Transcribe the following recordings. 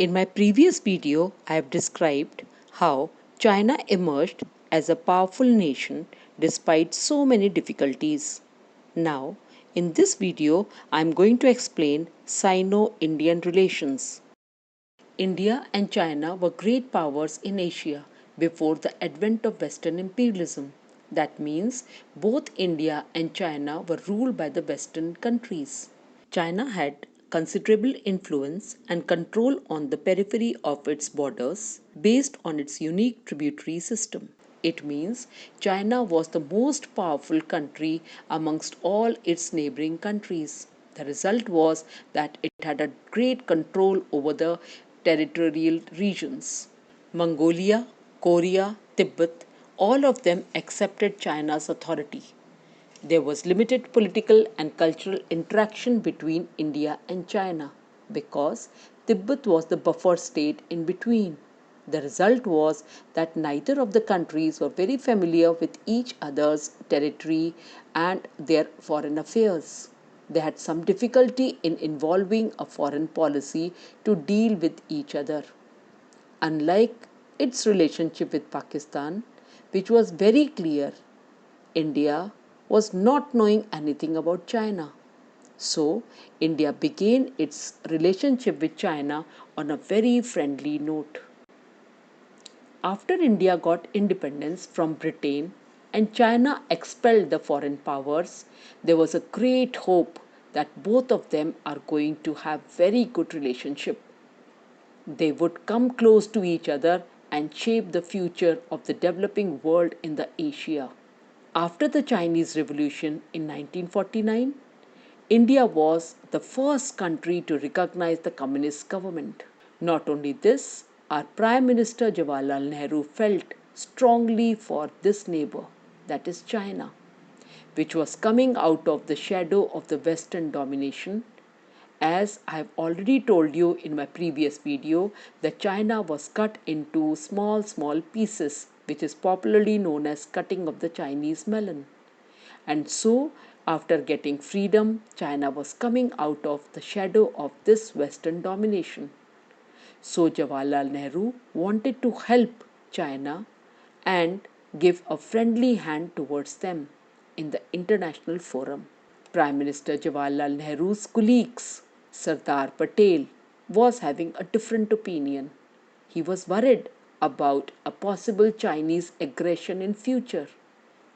In my previous video, I have described how China emerged as a powerful nation despite so many difficulties. Now, in this video, I am going to explain Sino-Indian relations. India and China were great powers in Asia before the advent of Western imperialism. That means both India and China were ruled by the Western countries. China had considerable influence and control on the periphery of its borders based on its unique tributary system. It means China was the most powerful country amongst all its neighboring countries. The result was that it had a great control over the territorial regions. Mongolia, Korea, Tibet, all of them accepted China's authority. There was limited political and cultural interaction between India and China because Tibet was the buffer state in between. The result was that neither of the countries were very familiar with each other's territory and their foreign affairs. They had some difficulty in involving a foreign policy to deal with each other. Unlike its relationship with Pakistan, which was very clear, India was not knowing anything about China. So, India began its relationship with China on a very friendly note. After India got independence from Britain and China expelled the foreign powers, there was a great hope that both of them are going to have very good relationship. They would come close to each other and shape the future of the developing world in the Asia. After the Chinese Revolution in 1949, India was the first country to recognize the communist government. Not only this, our Prime Minister Jawaharlal Nehru felt strongly for this neighbor, that is China, which was coming out of the shadow of the Western domination. As I have already told you in my previous video, that China was cut into small pieces, which is popularly known as cutting of the Chinese melon. And so, after getting freedom, China was coming out of the shadow of this Western domination. So, Jawaharlal Nehru wanted to help China and give a friendly hand towards them in the international forum. Prime Minister Jawaharlal Nehru's colleagues, Sardar Patel, was having a different opinion. He was worried about a possible Chinese aggression in future.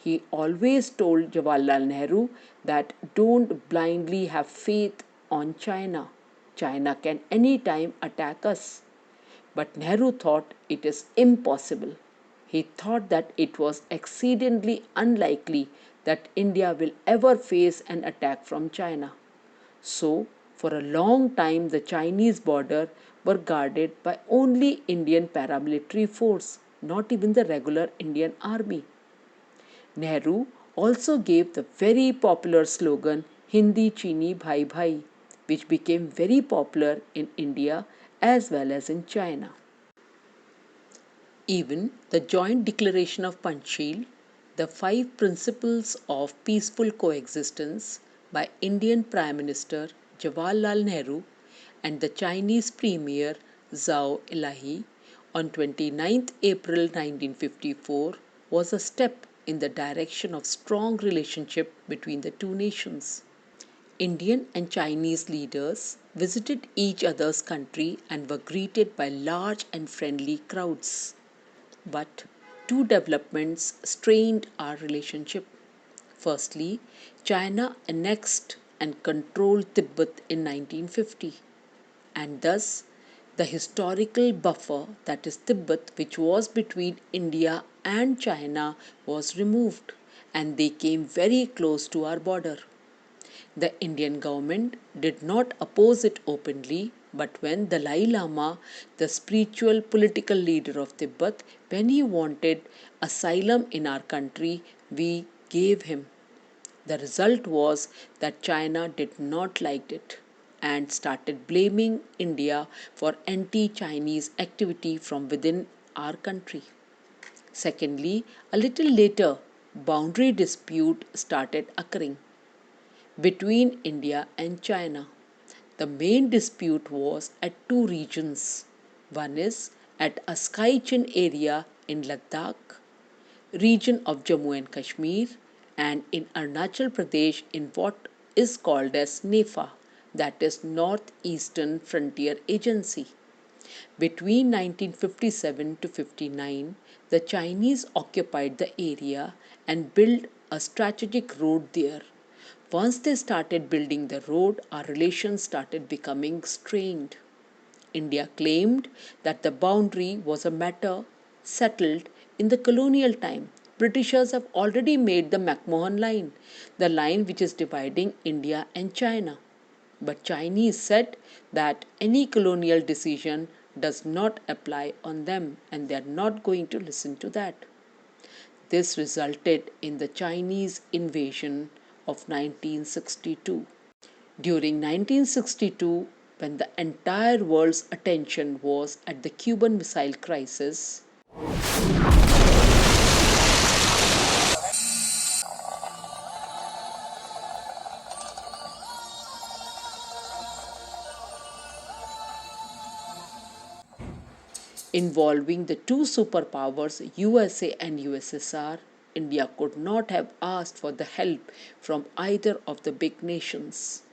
He always told Jawaharlal Nehru that don't blindly have faith on China. China can anytime attack us. But Nehru thought it is impossible. He thought that it was exceedingly unlikely that India will ever face an attack from China. So, for a long time, the Chinese border were guarded by only Indian paramilitary force, not even the regular Indian army. Nehru also gave the very popular slogan Hindi Chini Bhai Bhai, which became very popular in India as well as in China. Even the joint declaration of Panchsheel, the 5 principles of peaceful coexistence by Indian Prime Minister Jawaharlal Nehru and the Chinese Premier Zhou Enlai on 29th April 1954 was a step in the direction of strong relationship between the two nations. Indian and Chinese leaders visited each other's country and were greeted by large and friendly crowds. But two developments strained our relationship. Firstly, China annexed and controlled Tibet in 1950, and thus the historical buffer, that is Tibet, which was between India and China, was removed, and they came very close to our border. The Indian government did not oppose it openly, but when Dalai Lama, the spiritual political leader of Tibet, when he wanted asylum in our country, we gave him. The result was that China did not like it and started blaming India for anti-Chinese activity from within our country. Secondly, a little later, boundary dispute started occurring between India and China. The main dispute was at two regions, One is at a sky-chain area in Ladakh, region of Jammu and Kashmir, and in Arunachal Pradesh in what is called as NEFA, that is Northeastern Frontier Agency. Between 1957 to 59, the Chinese occupied the area and built a strategic road there. Once they started building the road, our relations started becoming strained. India claimed that the boundary was a matter settled in the colonial time. Britishers have already made the McMahon line, the line which is dividing India and China. But Chinese said that any colonial decision does not apply on them and they are not going to listen to that. This resulted in the Chinese invasion of 1962. During 1962, when the entire world's attention was at the Cuban Missile Crisis, involving the two superpowers USA and USSR, India could not have asked for the help from either of the big nations.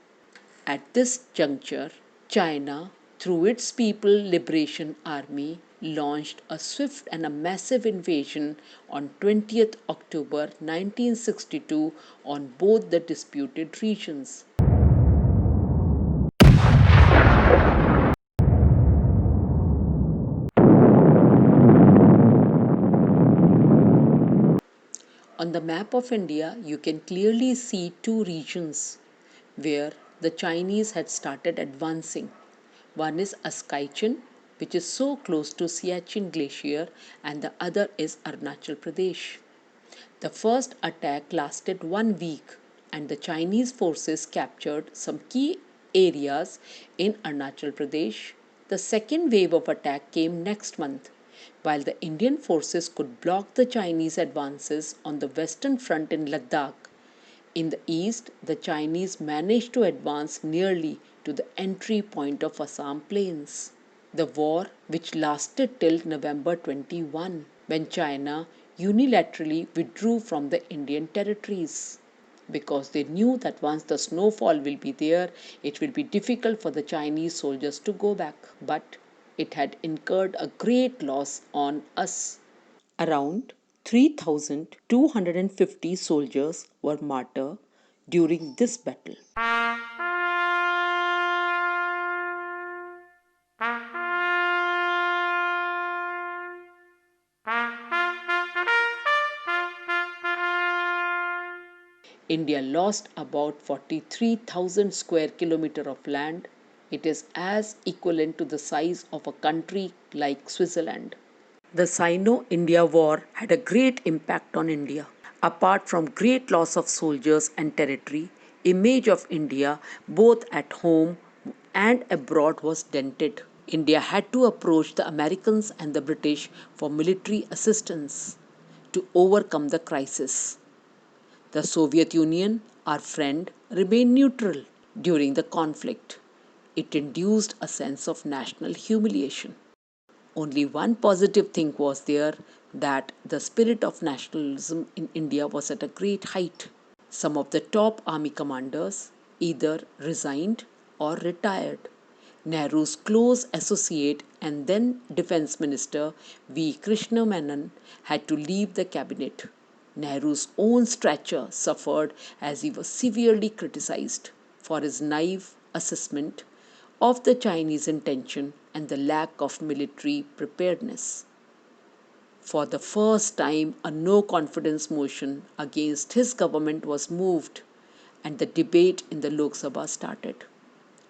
At this juncture, China, through its People Liberation Army, launched a swift and a massive invasion on 20th October 1962 on both the disputed regions. On the map of India, you can clearly see two regions where the Chinese had started advancing. One is Askaichen, which is so close to Siachen Glacier, and the other is Arunachal Pradesh. The first attack lasted 1 week, and the Chinese forces captured some key areas in Arunachal Pradesh. The second wave of attack came next month. While the Indian forces could block the Chinese advances on the western front in Ladakh, in the east the Chinese managed to advance nearly to the entry point of Assam Plains. The war, which lasted till November 21, when China unilaterally withdrew from the Indian territories, because they knew that once the snowfall will be there, it will be difficult for the Chinese soldiers to go back. But it had incurred a great loss on us. Around 3,250 soldiers were martyred during this battle. India lost about 43,000 square kilometers of land. It is as equivalent to the size of a country like Switzerland. The Sino-India War had a great impact on India. Apart from great loss of soldiers and territory, image of India both at home and abroad was dented. India had to approach the Americans and the British for military assistance to overcome the crisis. The Soviet Union, our friend, remained neutral during the conflict. It induced a sense of national humiliation. Only one positive thing was there, that the spirit of nationalism in India was at a great height. Some of the top army commanders either resigned or retired. Nehru's close associate and then Defence Minister V. Krishna Menon had to leave the cabinet. Nehru's own stature suffered as he was severely criticized for his naive assessment of the Chinese intention and the lack of military preparedness. For the first time, a no confidence motion against his government was moved, and the debate in the Lok Sabha started.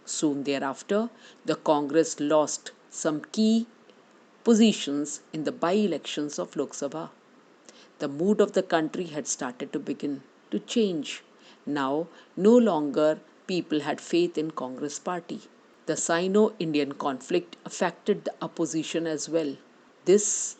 Soon thereafter, the Congress lost some key positions in the by-elections of Lok Sabha. The mood of the country had started to begin to change. Now, no longer people had faith in Congress party. The Sino-Indian conflict affected the opposition as well. This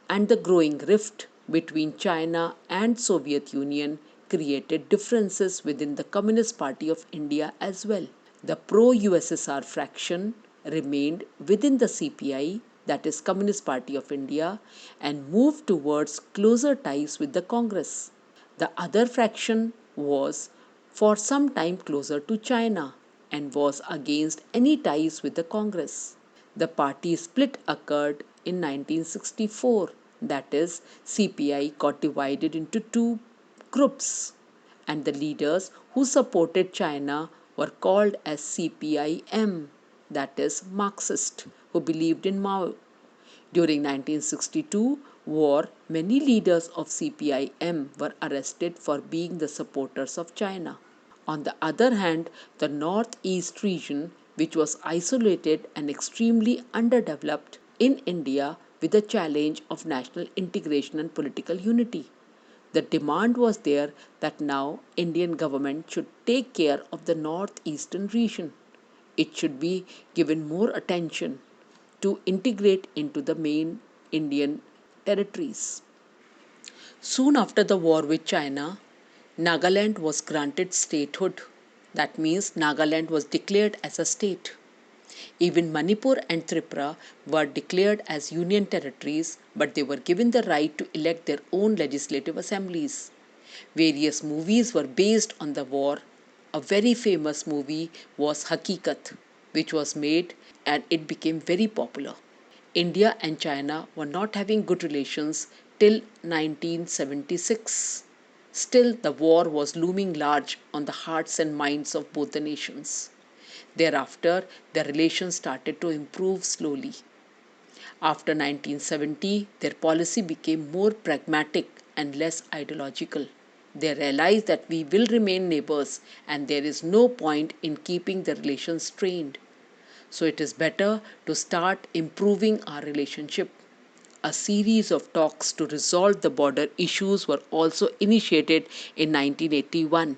and the growing rift between China and Soviet Union created differences within the Communist Party of India as well. The pro-USSR fraction remained within the CPI, that is Communist Party of India, and moved towards closer ties with the Congress. The other fraction was for some time closer to China and was against any ties with the Congress. The party split occurred in 1964, that is, CPI got divided into two groups, and the leaders who supported China were called as CPIM, that is, Marxist, who believed in Mao. During 1962 war, many leaders of CPIM were arrested for being the supporters of China. On the other hand, the northeast region, which was isolated and extremely underdeveloped in India with the challenge of national integration and political unity. The demand was there that now Indian government should take care of the northeastern region. It should be given more attention to integrate into the main Indian territories. Soon after the war with China, Nagaland was granted statehood. That means Nagaland was declared as a state. Even Manipur and Tripura were declared as union territories, but they were given the right to elect their own legislative assemblies. Various movies were based on the war. A very famous movie was Hakikat, which was made and it became very popular. India and China were not having good relations till 1976. Still, the war was looming large on the hearts and minds of both the nations. Thereafter, their relations started to improve slowly. After 1970, their policy became more pragmatic and less ideological. They realized that we will remain neighbors and there is no point in keeping the relations strained. So it is better to start improving our relationship. A series of talks to resolve the border issues were also initiated in 1981.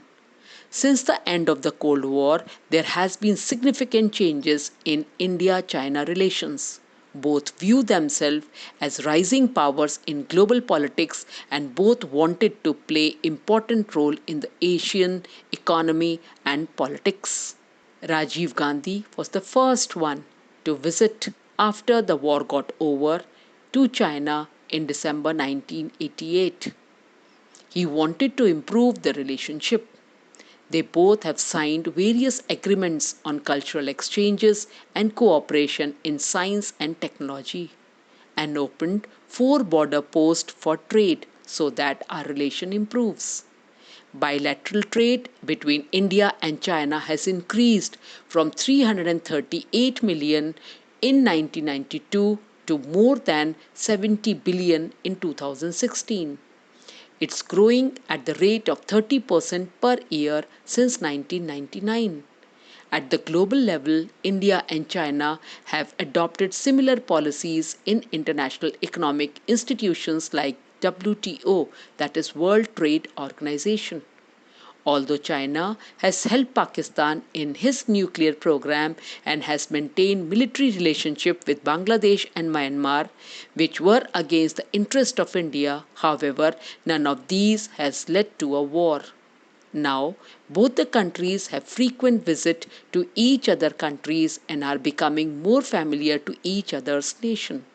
Since the end of the Cold War, there has been significant changes in India-China relations. Both view themselves as rising powers in global politics and both wanted to play important role in the Asian economy and politics. Rajiv Gandhi was the first one to visit after the war got over to China in December 1988. He wanted to improve the relationship. They both have signed various agreements on cultural exchanges and cooperation in science and technology, and opened 4 border posts for trade so that our relation improves. Bilateral trade between India and China has increased from 338 million in 1992 to more than 70 billion in 2016. It's growing at the rate of 30% per year since 1999. At the global level, India and China have adopted similar policies in international economic institutions like WTO, that is World Trade Organization. Although China has helped Pakistan in his nuclear program and has maintained military relationship with Bangladesh and Myanmar, which were against the interest of India, however, none of these has led to a war. Now, both the countries have frequent visits to each other countries and are becoming more familiar to each other's nation.